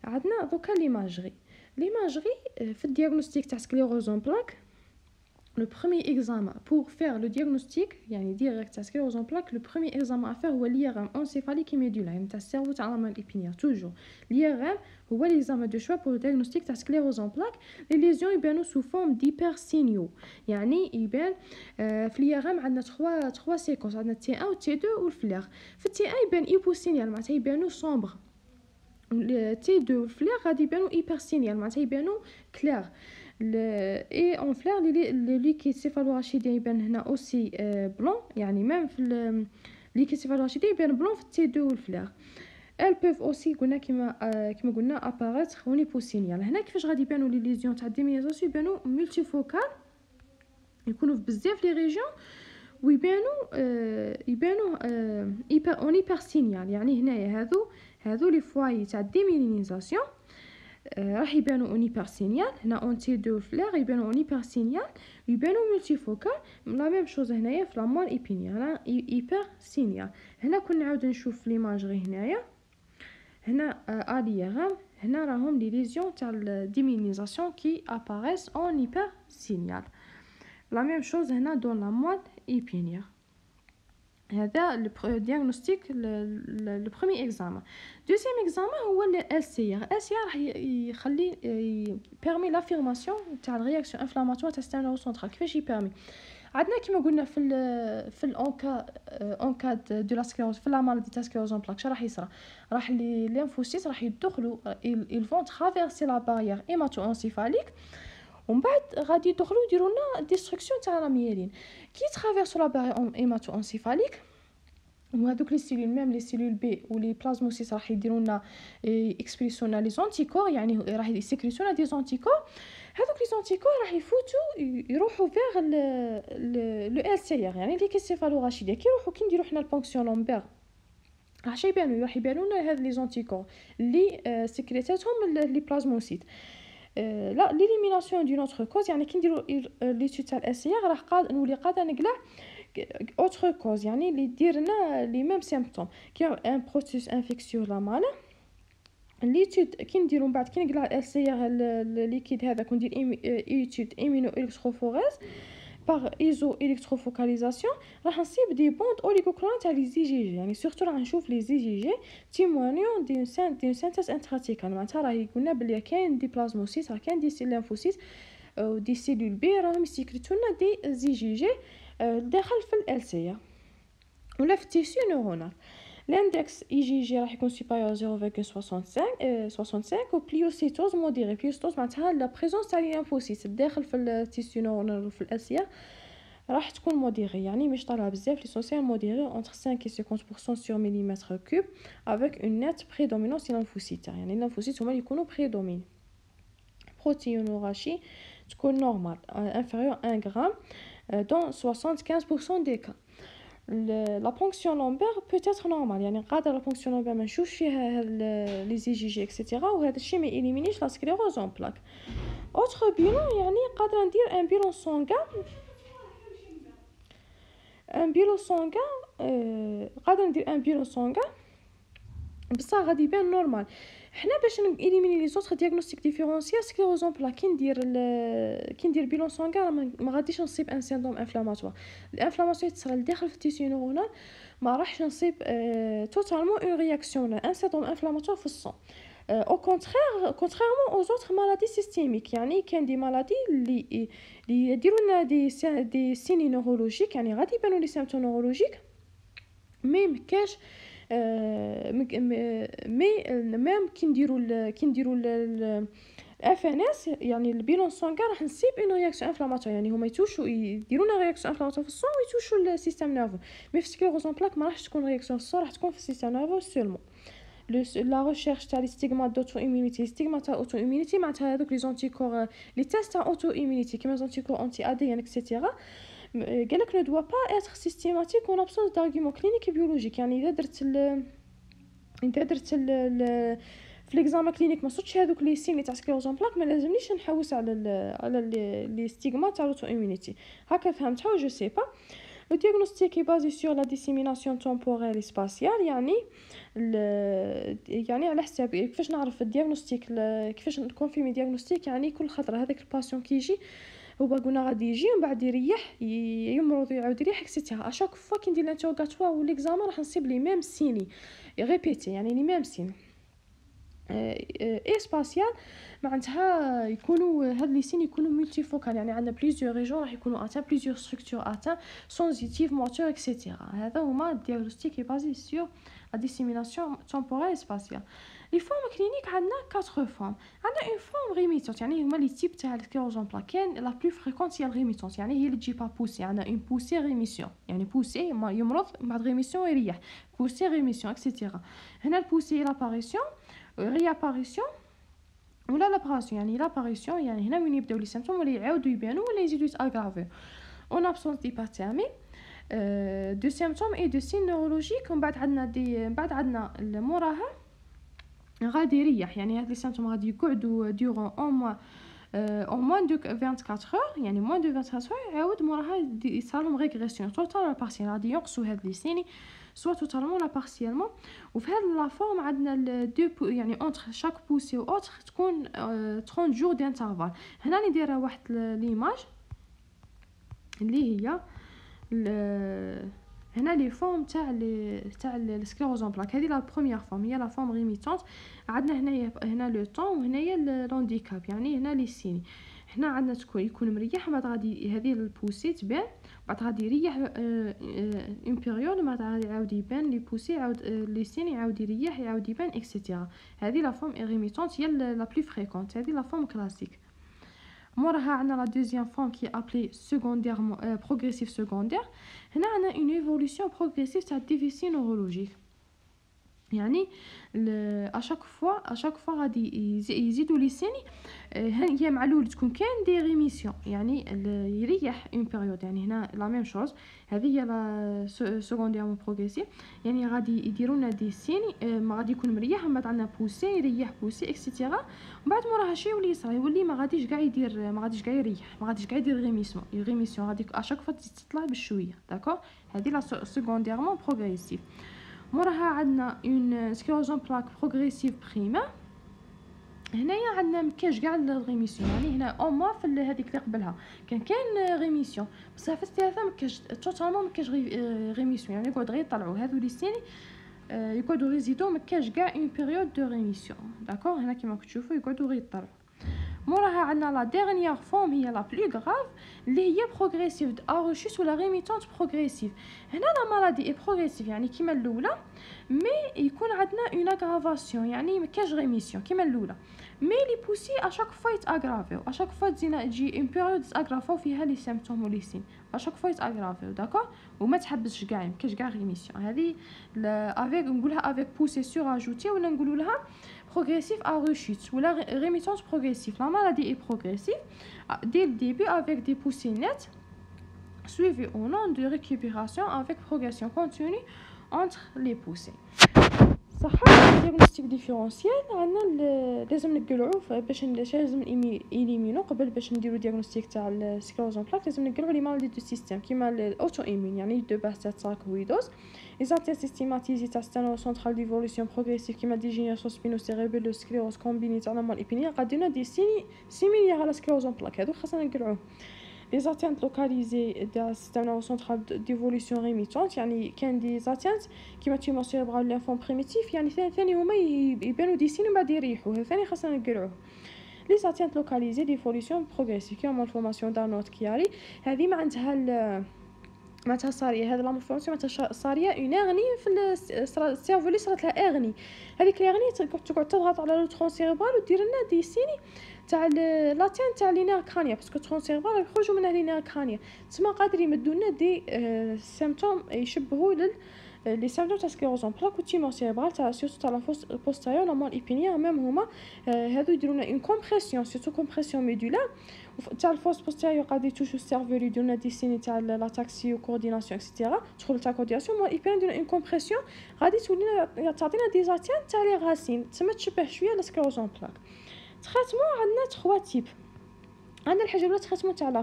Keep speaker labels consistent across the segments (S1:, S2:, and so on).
S1: عندنا دوكا l'imagerie في الديagnostic تاع sclérose en plaques. Le premier examen pour faire le diagnostic, يعني direct à sclérose en plaques, le premier examen à faire هو l'IRM encéphalique et médulaire, يعني تاع السيرفو تاع la moelle épinière toujours. L'IRM هو l'examen de choix pour le diagnostic تاع sclérose en plaques. Les lésions يبانوا sous forme d'hypersignaux, يعني يبان في l'IRM عندنا 3 séquences, عندنا T1 و T2 والفلير. في T1 يبان hyposignal معناتها يبانوا sombre. T2 والفلير غادي يبانوا hypersignal معناتها يبانوا clair. Et en fleur le liquide céphalorachidien يبان هنا aussi blanc, يعني même في le liquide céphalorachidien يبان blanc في T2 والفلير. Elles peuvent aussi قلنا كما قلنا apparaître au hyposignal. هنا كيفاش غادي يبانوا لي ليزيون تاع الديمينيزاسيون يبانوا multifocal, يكونوا في بزاف لي ريجيون ويبانوا اون hypersignal. يعني هنايا هذو لي فواي تاع الديمينيزاسيون راح يبانوا اون hypersignal. هنا اون تي دو فلير يبانوا اون hypersignal يبانوا ملتيفوكال. لا ميم شوز هنايا في لاموال ايبينيال hypersignal. هنا كنا نعاود نشوف ليماجري هنا اليغام هنا راهم لي ليزيون تاع الديمينيزاسيون كي اباريس اون hypersignal. لا ميم شوز هنا دون لاموال ايبينيال. هذا لو ديagnostic لو بروميي اكزامان. دوزيام اكزامان هو السي ار. السي ار راح يخلي بيرمي لافيرماسيون تاع الرياكسيون انفلاماتوار تاع السيستم نيرفو سنترال. كيفاش يبيرمي؟ عندنا كيما قلنا في الانكا دو لا سكليروز في لا مالادي تاع سكليروز اون بلاك راح يصرى راح لي لينفوسيت راح يدخلوا ils vont traverser la barrière hémato-encéphalique ومن بعد غادي يدخلوا يديروا لنا ديستركسيون تاع لا ميالين كي ترافيرسو لا بارير هيماتو-انسيفاليك. وهذوك لي سيلول ميم لي سيلول بي ولي بلازموسيت راح يديروا لنا اكسبريسيون لي زونتيكور, يعني راح يسكريسيون دي زونتيكور. هذوك لي زونتيكور راح يفوتوا يروحوا فيغ لو ال سي ار, يعني لي كيسيفالوراشيديا. كي يروحوا كي نديروا حنا البونكسيون لومبير راح يبانوا لنا هاد لي زونتيكور اللي سكريتاتهم لي بلازموسيت. لا ليليميناسيون دو نوتر كوز, يعني كي نديروا ليتود تاع الاس ار راح نولي قاعده نقلع اوتر كوز, يعني اللي دير لنا لي ميم سيمبتوم كي ان بروسيس انفيكسيو لا مالا. ليتود كي نديروا من بعد كي نقلع الاس ار الليكيد هذا كندير ايتود ايمينو الكتروفوريز باغ ايزو الكتروفوكاليزاسيون راح نصيب دي بوند اوليغوكلون تاع لي زي جي جي. يعني سورتو راح نشوف لي زي جي جي تيمونيون دي سانتاس انتراتيكال, معناتها راهي قلنا بلي كاين دي بلازموسيت راه كاين دي سيل لينفوسيت ودي سيلول بي راهم يسكريتو لنا دي زي جي جي داخل في ال سي ولا في التيسيو نورونال. L'index IgG راح يكون supérieur 0,65 و بليوسيتوز موديري. بليوسيتوز معناتها لا بريزونس تاع لي لينفوسيت داخل في التيسيو نورونال وفي الاسيا راح تكون موديري, يعني مش طالعه بزاف. ليسونسيال موديري entre 5 et 50% sur millimètre cube avec une nette prédominance lymphocytaire, يعني الليمفوسيت هما اللي يكونوا بريدومين. بروتينوراشي تكون نورمال inférieur 1 gramme dans 75% des cas. La ponction lombaire peut être normale, يعني قادر la ponction lombaire ما نشوفش فيها لي زي جي جي اكسيتيرا, وهذا الشيء ما يليمينيش لا سكليروز اون بلاك. اوتر بيلون يعني قادره ندير ان بيلون سونغان قادره ندير ان بيلون سونغان بصح غادي يبان نورمال. حنا باش نيليميني لي زوتر دياغنوستيك ديفيرونسيال سكليروز اون بلاك كي ندير بيلون سونغان ما غاديش نصيب ان سيندروم انفلاماتوار. الانفلاماسيون تصرى لداخل في التيسيو نورونال ما راحش نصيب توتالمون اون رياكسيون ان سيندروم انفلاماتوار في الصون. au contrairement aux autres maladies systémiques, يعني كاين دي مالادي اللي يديروا لنا دي سيني نورولوجيك, يعني غادي يبانوا لي سيمبتوم نورولوجيك مي مكاش مي ميم كي نديروا اف ان اس, يعني البيلون سونغان راح نصيب اون رياكسيون انفلاماتوار, يعني هما يتوشوا يديروا لنا رياكسيون انفلاماتوار في الصون ويتوشوا السيستم نيرفو. مي في سكليروز اون بلاك ما راحش تكون رياكسيون في الصون, راح تكون في السيستم نيرفو سولمون. la recherche تاع لي ستيغما d'auto-immunité ستيغما تاع auto-immunité معناتها هذوك لي زونتيكور لي تيست تاع auto-immunité كيما زونتيكور انتي ادي اكسيتيرا. قالك ne doit pas être systématique en absence d'argument clinique et biologique, يعني اذا درت في ليكزامان كلينيك ما صدتش هذوك لي سين تاع سكليروز اون بلاك ما لازمنيش نحوس على لي ستيغما تاع الاوتو ايمونيتي. هكا فهمتها جو سي با. لو ديagnostic est basé sur la dissémination temporelle et spatiale يعني على حساب كيفاش نعرف الديagnostic كيفاش نكونفيرمي ديagnostic. يعني كل خطره هذاك الباسيون كيجي هو قلنا غادي يجي ومن بعد يريح يمرض يعاود يريح اكسيتيرا. اشاك فوا كي ندير لانتروغاتوار وليكزامان راح نصيب لي ميم سيني ريبيتي يعني لي ميم سين اي سباسيال معناتها يكونوا هاد لي سين يكونوا ملتي فوكال يعني عندنا بليزيور ريجون راح يكونوا اتان بليزيور ستركتور اتان سونزيتيف موتور اكسيتيرا. هذا هما الدياغنوستيك بازي سور لا ديسيميناسيون تمبورال سباسيال. لي فورم كلينيك عندنا 4 فورم. عندنا اون فورم ريميتونت يعني هما لي تيب تاع السكليروز اون بلاكين. لا بلو فريكونت هي الريميتونت يعني هي اللي تجي با بوسي. عندنا اون بوسي ريميسيون يعني بوسي يمرض بعد ريميسيون يريح بوسي ريميسيون اكسيتيرا. هنا البوسي لاباريسيون رياباريسيون ولا لاباريسيون يعني لاباريسيون يعني هنا وين يبداو لي سيمبتوم ولا يعاودوا يبانوا ولا يزيدوا يتاغرافيو اون ابسونس ديباتامي دو سيمبتوم اي دو سين نورولوجيك. ومن بعد عندنا بعد عندنا موراها غادي يريح يعني هاد لي سيمبتوم غادي يقعدوا ديورون او موان دو 24 اور يعني موان دو 24 اور يعاود موراها يصيرلهم ريغريسيون توتال ولا بارسيال غادي ينقصوا هاد لي سيني سوا توتالمون ولا بارسيالمون. وفي هاد لا فورم عندنا دو يعني اونتر شاك بوسي و اوتر تكون 30 جور دانترفال. هنا راني دايره واحد ليماج اللي هي هنا لي فورم تاع السكليروز اون بلاك. هذه لا بروميير فورم هي لا فورم ريميتونت. عندنا هنا لو طون وهنايا الهانديكاب يعني هنا لي سيني. هنا عندنا يكون مريح بعد غادي هذه البوسي تبان بعد غادي يريح اون بيريود بعد غادي يعاود يبان لي بوسي يعاود لي سيني يعاود يريح يعاود يبان اكسيتيرا. هذه لا فورم ريميتونت هي لا بلو فريكونت. هذه لا فورم كلاسيك. موراها عندنا لا دوزيام فورم كي ابلي سيكوندير بروغريسيف سيكوندير. هنا عندنا اون ايفولوسيون بروغريسيف تاع الديفيسي نورولوجيك يعني اشاك فوا غادي يزيدوا لي سيني. هي معلول تكون كان دي ريميسيون يعني يريح اون بيريود يعني هنا لا ميم شوز. هذه هي لا سيكوندير بروغريسيف يعني غادي يديروا لنا دي سيني ما غادي يكون مريح من بعد عندنا بوسي يريح بوسي اكسيتيرا. ومن بعد موراها شي يولي يصرى يولي ما غاديش كاع يدير ما غاديش كاع يريح ما غاديش كاع يدير ريميسيون غادي اشاك فوا تطلع بشويه داكور. هذه لا سيكونديرمون بروغريسيف. موراها عندنا اون سكليروز اون بلاك بروغريسيف بريما. هنايا عندنا مكاش كاع الريميسيون يعني هنا او موا في هذيك اللي قبلها كان ريميسيون بصح في الثالثه مكاش توتالمون مكاش ريميسيون يعني يقعد غير يطلعوا هذو لي سيني يقعدوا يزيدوا مكاش كاع اون بيريود دو ريميسيون داكور. هنا كيما كتشوفوا يقعدوا غير يطلعوا. موراها عندنا لا ديرنيير فورم هي لا بلو غراف اللي هي بروغريسيف اروشيس ولا ريميتونت بروغريسيف. هنا لا مالادي اي بروغريسيف يعني كيما الاولى مي يكون عندنا اون اغرافاسيون يعني ما كاش ريميسيون كيما الاولى مي لي بوسي اشاك فوا يتاغرافيو اشاك فوا تجي اون بيريود تاغرافاو فيها لي سيمبتوم ولي سين اشاك فوا يتاغرافيو داكور وما تحبسش كاع ما كاش كاع ريميسيون. هذه افيك نقولها افيك بوسي سور اجوتي ولا نقولوا لها progressif à rechute ou la rémittance progressive. La maladie est progressive dès le début avec des poussées nettes suivies au nom de récupération avec progression continue entre les poussées. صح الدياغنوستيك ديفيرونسيال عندنا لازم نقلعوا باش لازم إليمينو قبل باش نديرو دياغنوستيك تاع السكليروز اون بلاك. لازم نقلعوا لي مالادي دو سيستيم كيما الاوتو ايمون يعني دو باس تاع ساركويدوز لي زاتير سيستيماتيزي تاع ستانو سنترال ديفولوسيون بروغريسيف كيما ديجينياسيون سبينوسيريبيلو سكليروز كومبيني تاع نورمال ايبينيا قادينا دي سيني سيميليير على سكليروز اون بلاك. هادو خاصنا نقلعوه. les atteintes localisées d'un système nerveux central d'évolution rémitante يعني كان دي atteintes كيما تيومور سيريبرال لانفون بريميتيف يعني ثاني هما يبانوا دي سين بعد يريحوا ثاني خاصنا نقلعوه. les atteintes localisées d'évolution progressive كيما مالفورماسيون دان نوت كياري هذه ما عندها معناتها صاريه هذا لا مالفورماسيون معناتها صاريه اون اغني في السيرفو اللي صارت لها اغني. هذيك الاغني تقعد تضغط على لو ترون سيريبرال ودير لنا دي سيني تاع لاتين تاع لي نير كرانيا باسكو ترون سيريبرال يخرجوا منها لي نير كرانيا تما قادر يمدوا لنا دي سيمبتوم يشبهوا لي سيمبتوم تاع سكليروز اون بلاك وتيمور سيريبرال تاع سيرتو تاع لا فوس بوستيريور نورمال ايبينيا ميم هما هادو يديروا لنا اون كومبريسيون سيرتو كومبريسيون ميدولار تاع الفوس بوستيريور قادر يتوشو السيرفور يديروا لنا دي سيني تاع لا تاكسي وكورديناسيون اكسيتيرا تدخل تاع كورديناسيون مال ايبينيا يديروا اون كومبريسيون غادي تولينا تعطينا دي زاتيان تاع لي غاسين تما تشبه شويه لا سكليروز اون بلاك. تريتمون عندنا 3 تيب عندنا الحاجه الاولى تريتمون تاع لا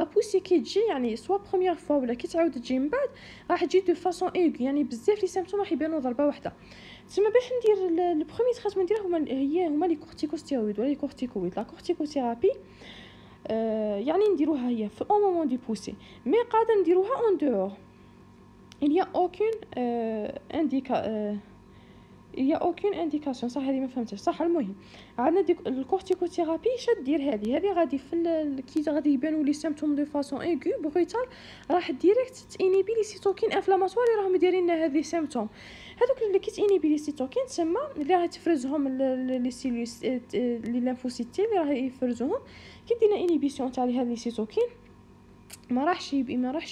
S1: بوسي كي تجي يعني سوا بروميير فوا ولا كي تعاود تجي من بعد راح تجي دو فاصون ايغو، يعني بزاف لي سيمبتوم راح يبانوا ضربه واحده. تسمى باش ندير البروميير تريتمون نديره هما لي كورتيكوستيرويد ولا لي كورتيكويد. لا كورتيكوثيرابي يعني نديروها هي في او مومون دي بوسي، مي قادر نديروها اون دور. il y a aucune il y a aucune indication صح. هذه ما فهمتش صح. المهم عندنا ديك الكورتيكوثيرابي شدير هذه غادي في كي غادي يبانوا لي سيمبتوم دو فاصون ايغو بروتال راح ديريكت تانيبي لي سيتوكين انفلاماتوار اللي راهم دايرين لنا هذه سيمبتوم. هذوك اللي كي تانيبي لي سيتوكين تسمى اللي راح تفرزهم لي سيلوس لي ليمفوسيت اللي راح يفرزوهم. كي دينا انيبيسيون تاع هذه لي سيتوكين ما راحش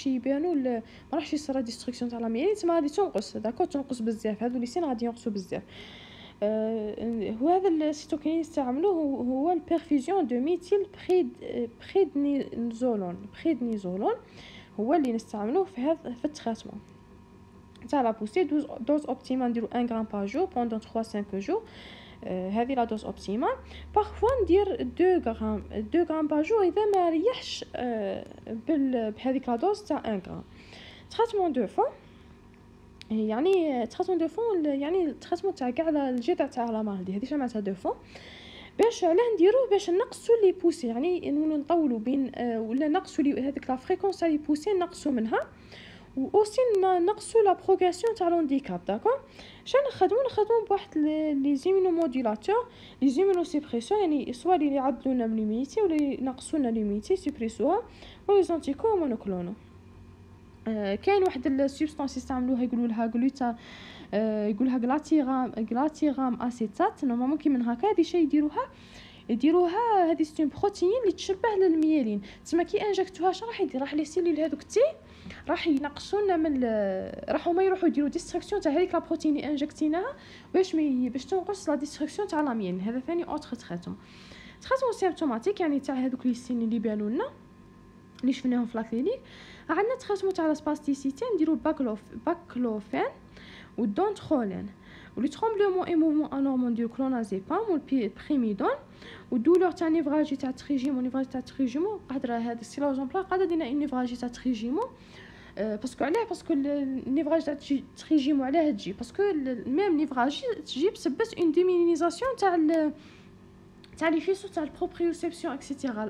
S1: يبانوا ما راحش يصرا ديستركسيون تاع لاميلين، تما غادي تنقص داكو تنقص بزاف. هادو لي سين غادي ينقصوا بزاف. وهذا السيتوكين يستعملوه هو البيرفيزيون دو ميثيل بريدنيزولون هو اللي نستعملوه في هذا في التريتمون تاع لا بوسي. دوز اوبتيمال نديرو 1 غرام بار جور بوندون 3-5 جور. هذه لا دوز اوبتيمال. بارفوا ندير 2 غرام بار جور اذا ما ريحش بهذيك لا دوز تاع 1 غرام. تريتمون دو فون يعني تريتمون دو فون يعني تريتمون تاع كاع الجذع تاع لا مالدي. هذه معناتها دو فون باش علاه نديروه باش نقصوا لي بوسي، يعني نطولوا بين ولا نقصوا لي هذيك لا فريكونس تاع لي بوسي نقصوا منها، و اوسي نقصوا لا بروغريسيون تاع لونديكاب. داكور شنو نخدموا بواحد لي زيمينو مودولاتور لي زيمينو سيبريسيون، يعني سوا اللي يعدلونا من ليميتي ولا ينقصونا ليميتي سيبريسوها ولا زونتيكو مونوكلونو. كاين واحد السبستانس يستعملوها يقولوا لها غلوتا، يقولها غلاتيغام اسيتات نورمالمون كي من هكا. هذه شيء يديروها هذه ستون بروتين اللي تشبه للميالين. تسمى كي انجكتوهاش راح لي سيلول هذوك تي راح ينقصونا من راح هما يروحوا يديروا ديستركسيون تاع هذيك لا بروتين اللي انجكتيناها باش تنقص لا ديستركسيون تاع لاميين. هذا ثاني اوتر تريتمون سيمبتوماتيك يعني تاع هذوك لي سين اللي بانوا لنا اللي شفناهم في لا كلينيك. عندنا تريتمون تاع لا سباستيسيتي نديروا باكلوفين والدونترولين ولي ترومبلومون اي موفمون انورمال نديرو كلونازيبام والبريميدون والدولور تاع نيفراجي تاع تريجيمون قادره هذا السيلوزون بلا قادره دينا نيفراجي تاع تريجيمون. باسكو علاه باسكو النيفراج تاع تريجيمون علاه تجي باسكو ميم نيفراجي تجي بسبب اون ديمينيزاسيون تاع لي فيسو تاع البروبريوسيبسيون اكسيتيرا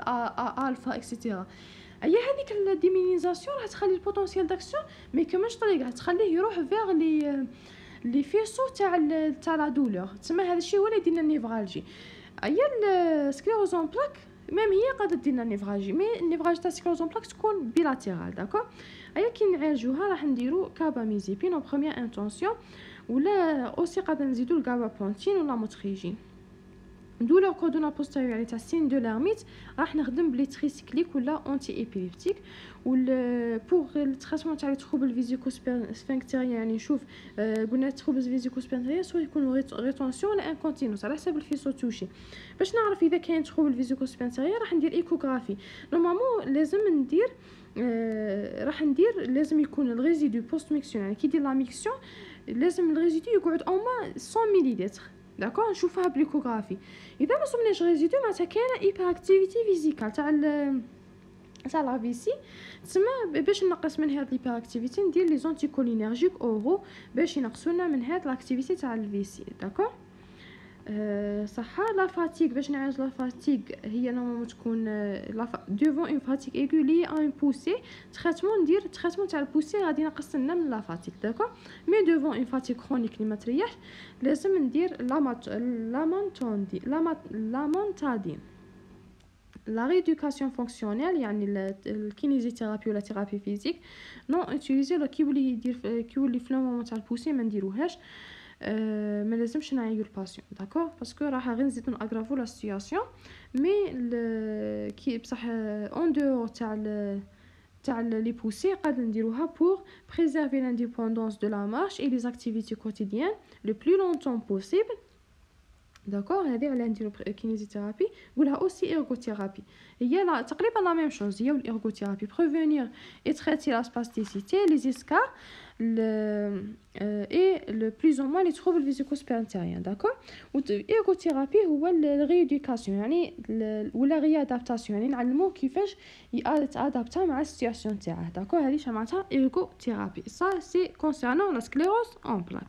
S1: الفا اكسيتيرا. هي هذيك الديمينيزاسيون راح تخلي البوتونسيال داكسيون مي كماش طريقه تخليه يروح فيغ لي فيسو تاع لا دولور. تسمى هذا الشيء هو اللي يدينا النيفرالجي. هي السكليروزون بلاك ميم هي قادره دينا النيفراجي، مي النيفراج تاع السكليروزون بلاك تكون بيلاتيرال. داكور هيا كي نعالجوها راح نديرو كاباميزيبين اون بروميير انتونسيون ولا اوسي قادر نزيدو الكابابونتين ولا موتريجين. دولور كودونا بوستيريور يعني تاع سين دو ليرميت راح نخدم بلي تريسيكليك ولا اونتي ايبيليبتيك. بوغ التريتمون تاع التروبل فيزيكو سفنكتيريان يعني نشوف قلنا التروبل فيزيكو سفنكتيريان سوا يكون ريتونسيون ولا انكونتينوس على حسب الفيسو توشي. باش نعرف اذا كاين تروبل فيزيكو سفنكتيريان راح ندير ايكوغرافي. نورمالمون لازم ندير لازم يكون الريزيدو بوست ميكسيون يعني كي دير لا ميكسيون لازم الريزيدو يقعد او ما 100 مليلتر. داكور نشوفها بليكوغرافي. اذا ما صبناش ريزيدو معناتها كاينه ايبر اكتيفيتي فيزيكال تاع لا فيسي. تسمى باش نقص من هاد الايبر اكتيفيتي ندير لي زونتيكولينيرجيك اورو باش ينقصونا من هاد لاكتيفيتي تاع الفيسي. داكور صح. لا فاتيك باش نعالج لا فاتيك هي نورمالمون تكون دوفون اون فاتيك ايغو لي ان بوسي. تريتمون ندير تريتمون تاع البوسي غادي ينقص لنا من لا فاتيك. داكور مي دوفون اون فاتيك كرونيك اللي ما تريحش لازم ندير لامونتادين. لا ريدوكاسيون فونكسيونيل يعني الكينيزيثيرابي ولا ثيرابي فيزيك نون اوتيليزي ولا كي يولي في لو مومون تاع البوسي ما نديروهاش. ما لازمش نعيو الباسيون. داكور باسكو راح غير نزيدو ناغرافو لا سيتوياسيون. مي كي بصح اون دو تاع لي بوسي قادر نديروها pour préserver l'indépendance de la marche et les activités quotidiennes le plus longtemps possible داكوغ. هذه علاه نديرو كينيزيثيرابي. نقولها اوسي ايرغوثيرابي، هي لا تقريبا لا ميم شوز، هي والايرغوثيرابي. بريفينير اي تريتي لا سباستيسيتي لي زيسكار اي لو بلوز او موان لي تروبل فيزيكوسبيرنتيريان. داكوغ. والايرغوثيرابي هو الريديوكاسيون يعني ولا ريادابتاسيون، يعني نعلموه كيفاش يادابتا مع السيتواسيون تاعه. داكوغ. هذه معناتها ايرغوثيرابي. سا سي كونسيرنون لا سكليروز اون بلاك.